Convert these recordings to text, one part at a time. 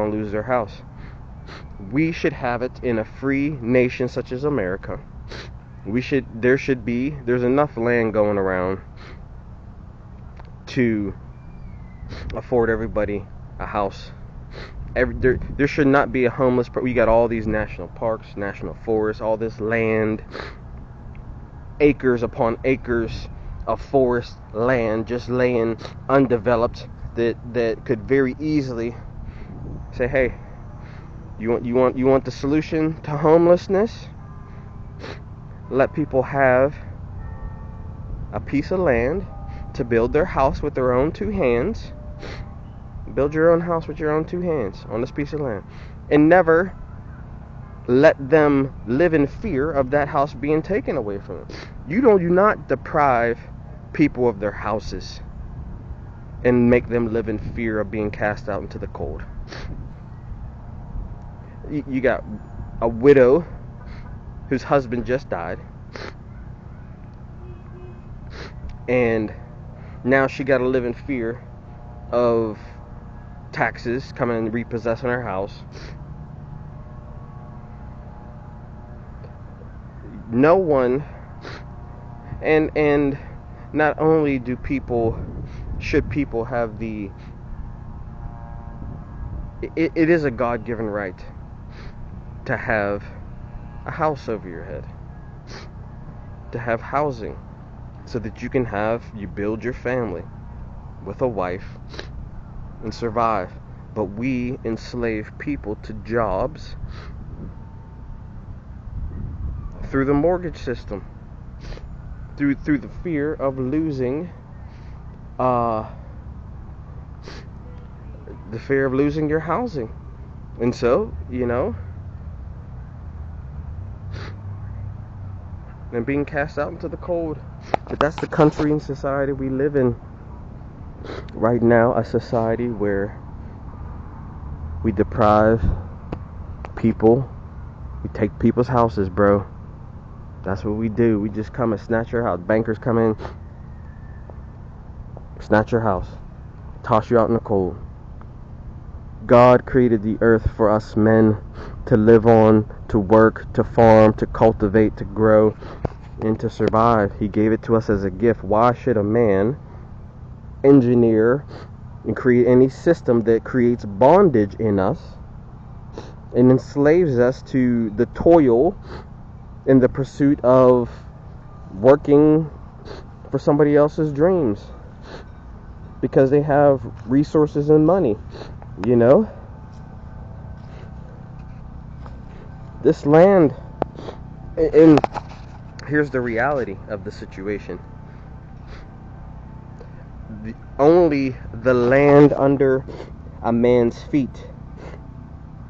down and lose their house. We should have it in a free nation such as America. There's enough land going around to afford everybody a house. There should not be a homeless person. We got all these national parks, national forests, all this land, acres upon acres of forest land just laying undeveloped that could very easily say, hey, you want the solution to homelessness? Let people have a piece of land to build their house with their own two hands. Build your own house with your own two hands on this piece of land. And never let them live in fear of that house being taken away from them. You do not deprive people of their houses and make them live in fear of being cast out into the cold. You got a widow whose husband just died, and now she got to live in fear of taxes coming and repossessing her house. No one, and not only should people have it is a God-given right to have a house over your head, to have housing, so that you build your family with a wife and survive. But we enslave people to jobs through the mortgage system, through the fear of losing your housing. And so, and being cast out into the cold. But that's the country and society we live in right now, a society where we deprive people, we take people's houses, bro. That's what we do. We just come and snatch your house. Bankers come in, snatch your house, toss you out in the cold. God created the earth for us men to live on, to work, to farm, to cultivate, to grow, and to survive. He gave it to us as a gift. Why should a man engineer and create any system that creates bondage in us and enslaves us to the toil in the pursuit of working for somebody else's dreams because they have resources and money? This land, and here's the reality of the situation. Only the land under a man's feet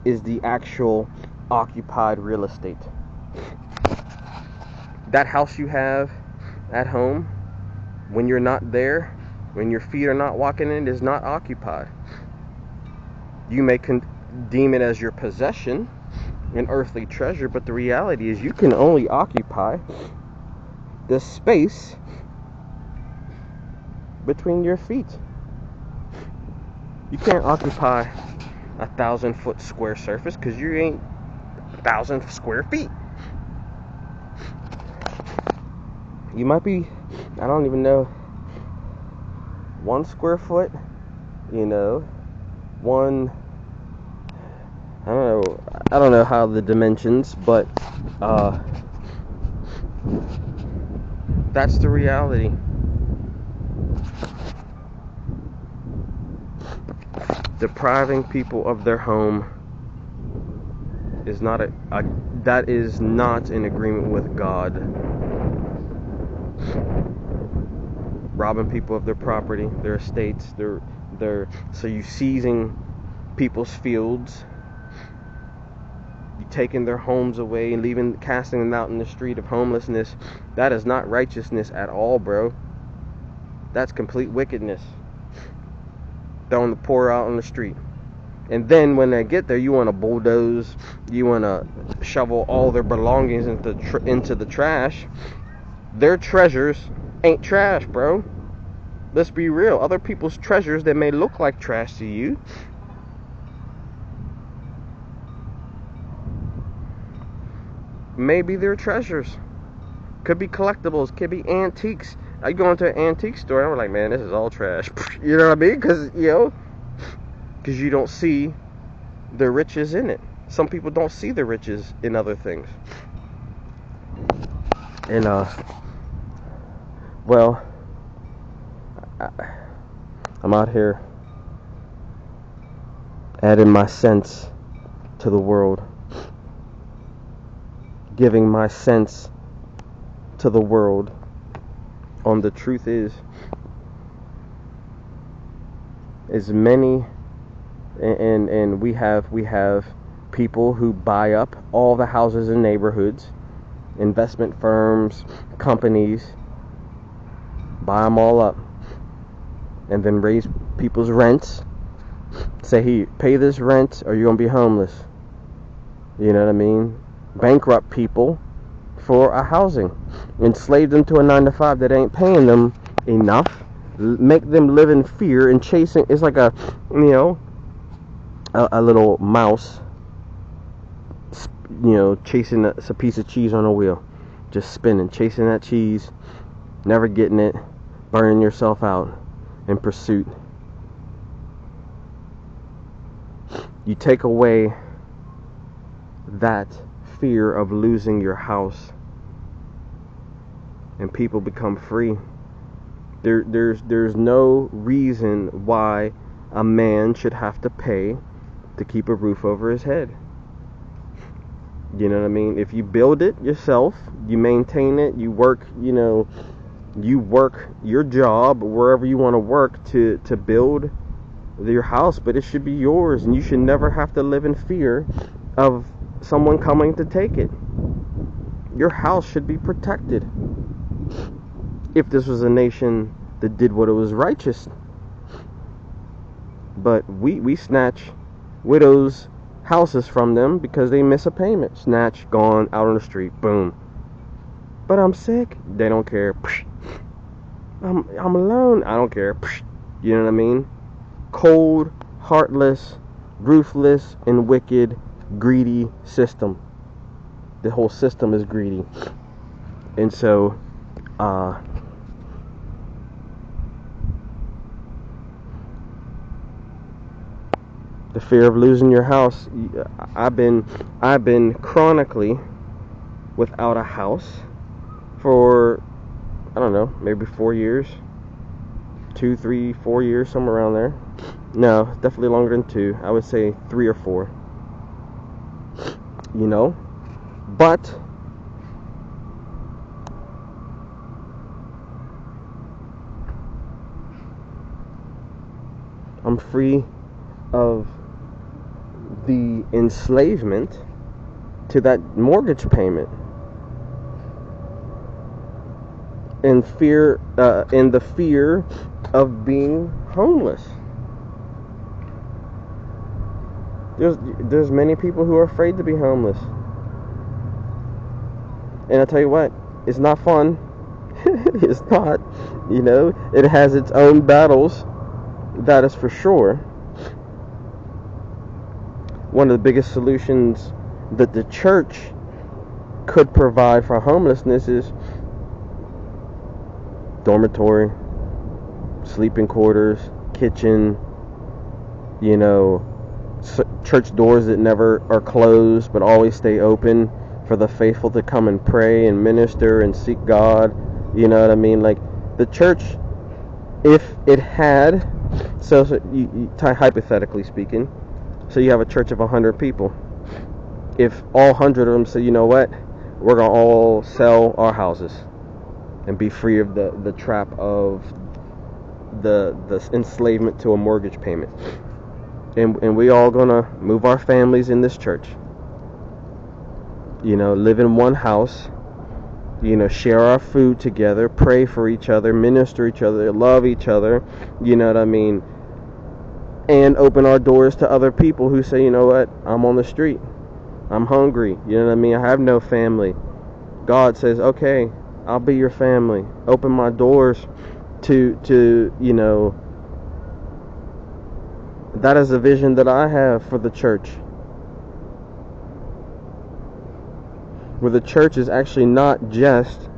is the actual occupied real estate. That house you have at home, when you're not there, when your feet are not walking in, is not occupied. You may deem it as your possession, an earthly treasure, but the reality is you can only occupy the space between your feet. You can't occupy 1,000-foot square surface because you ain't 1,000 square feet. You might be, I don't even know, 1 square foot, one, I don't know how the dimensions, but that's the reality. Depriving people of their home is not that is not in agreement with God. Robbing people of their property, their estates, so you seizing people's fields, you taking their homes away and casting them out in the street of homelessness. That is not righteousness at all, bro. That's complete wickedness. Throwing the poor out on the street. And then when they get there, you want to bulldoze, you want to shovel all their belongings into the trash. Their treasures ain't trash, bro. Let's be real. Other people's treasures that may look like trash to you maybe they're treasures. Could be collectibles, could be antiques. I go into an antique store and I'm like, man, this is all trash. You know what I mean? Because you don't see the riches in it. Some people don't see the riches in other things. And well, I'm out here adding my sense to the world, giving my sense to the world on the truth is many, and we have people who buy up all the houses in neighborhoods, investment firms, companies, buy them all up, and then raise people's rents. Say, hey, pay this rent or you're gonna be homeless. You know what I mean? Bankrupt people for a housing, enslave them to a 9-to-5 that ain't paying them enough, make them live in fear and chasing. It's like a little mouse, chasing a piece of cheese on a wheel, just spinning, chasing that cheese, never getting it, burning yourself out in pursuit. You take away that fear of losing your house, and people become free. There's no reason why a man should have to pay to keep a roof over his head. You know what I mean? If you build it yourself, you maintain it, you work, you work your job wherever you want to work to build your house, but it should be yours, and you should never have to live in fear of someone coming to take it. Your house should be protected. If this was a nation that did what it was righteous. But we snatch widows' houses from them because they miss a payment. Snatch, gone, out on the street, boom. But I'm sick. They don't care. I'm alone. I don't care. You know what I mean? Cold, heartless, ruthless, and wicked, greedy system. The whole system is greedy. And so, the fear of losing your house. I've been chronically without a house for, I don't know, maybe 4 years, 2, 3, 4 years, somewhere around there. No, definitely longer than 2. I would say 3 or 4. But I'm free of the enslavement to that mortgage payment, and the fear of being homeless. There's many people who are afraid to be homeless, and I tell you what, it's not fun. It's not. It has its own battles. That is for sure. One of the biggest solutions that the church could provide for homelessness is dormitory, sleeping quarters, kitchen, church doors that never are closed but always stay open for the faithful to come and pray and minister and seek God. You know what I mean? Like, the church, if it had, so you hypothetically speaking, so you have a church of 100 people. If all 100 of them say, you know what, we're going to all sell our houses and be free of the trap of the enslavement to a mortgage payment. And we all going to move our families in this church. Live in one house. Share our food together, pray for each other, minister each other, love each other. You know what I mean? And open our doors to other people who say, you know what, I'm on the street, I'm hungry, you know what I mean, I have no family. God says, okay, I'll be your family. Open my doors to that is a vision that I have for the church. where the church is actually not just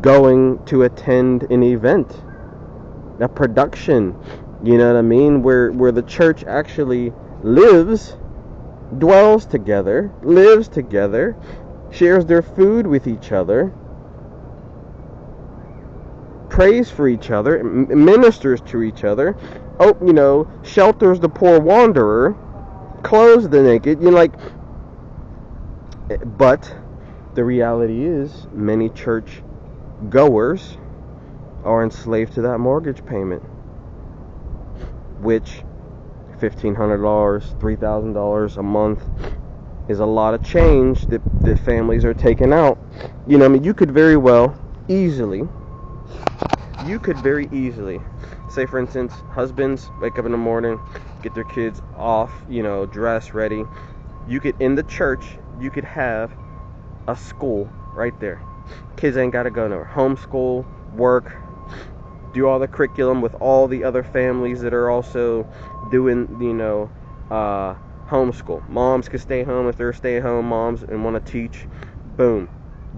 going to attend an event, a production, you know what I mean, where the church actually lives, dwells together, lives together, shares their food with each other, prays for each other, ministers to each other, shelters the poor wanderer, clothes the naked, but the reality is many church goers are enslaved to that mortgage payment, which $1,500, $3,000 a month is a lot of change that families are taking out. You could very easily, say for instance, husbands wake up in the morning, get their kids off, dress, ready. In the church, you could have a school right there. Kids ain't got to go nowhere. Homeschool, work, do all the curriculum with all the other families that are also doing, homeschool. Moms can stay home if they're stay-at-home moms and want to teach. Boom,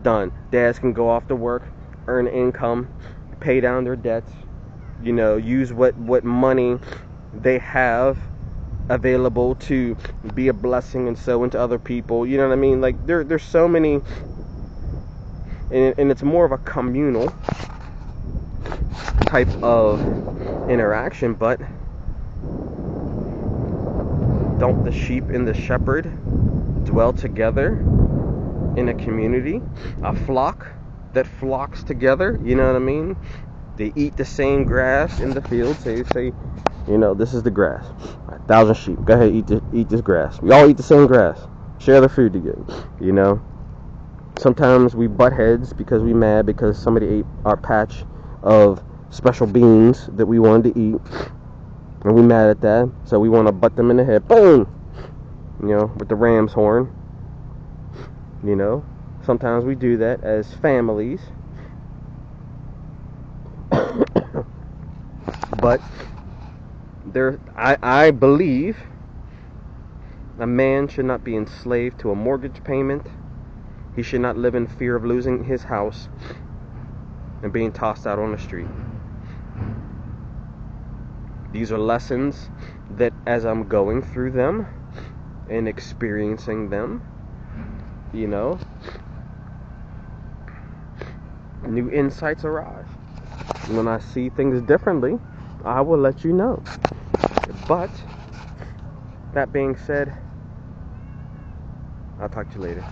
done. Dads can go off to work, earn income, pay down their debts, use what money they have available to be a blessing and sow into other people. You know what I mean? Like there's so many, and it's more of a communal type of interaction. But don't the sheep and the shepherd dwell together in a community, a flock that flocks together? You know what I mean? They eat the same grass in the field. Say, this is the grass. 1,000 sheep. Go ahead, eat this grass. We all eat the same grass. Share the food together. Sometimes we butt heads because we mad because somebody ate our patch of special beans that we wanted to eat, and we mad at that. So we want to butt them in the head. Boom. With the ram's horn. Sometimes we do that as families. But I believe a man should not be enslaved to a mortgage payment. He should not live in fear of losing his house and being tossed out on the street. These are lessons that, as I'm going through them and experiencing them, new insights arise. When I see things differently, I will let you know. But that being said, I'll talk to you later.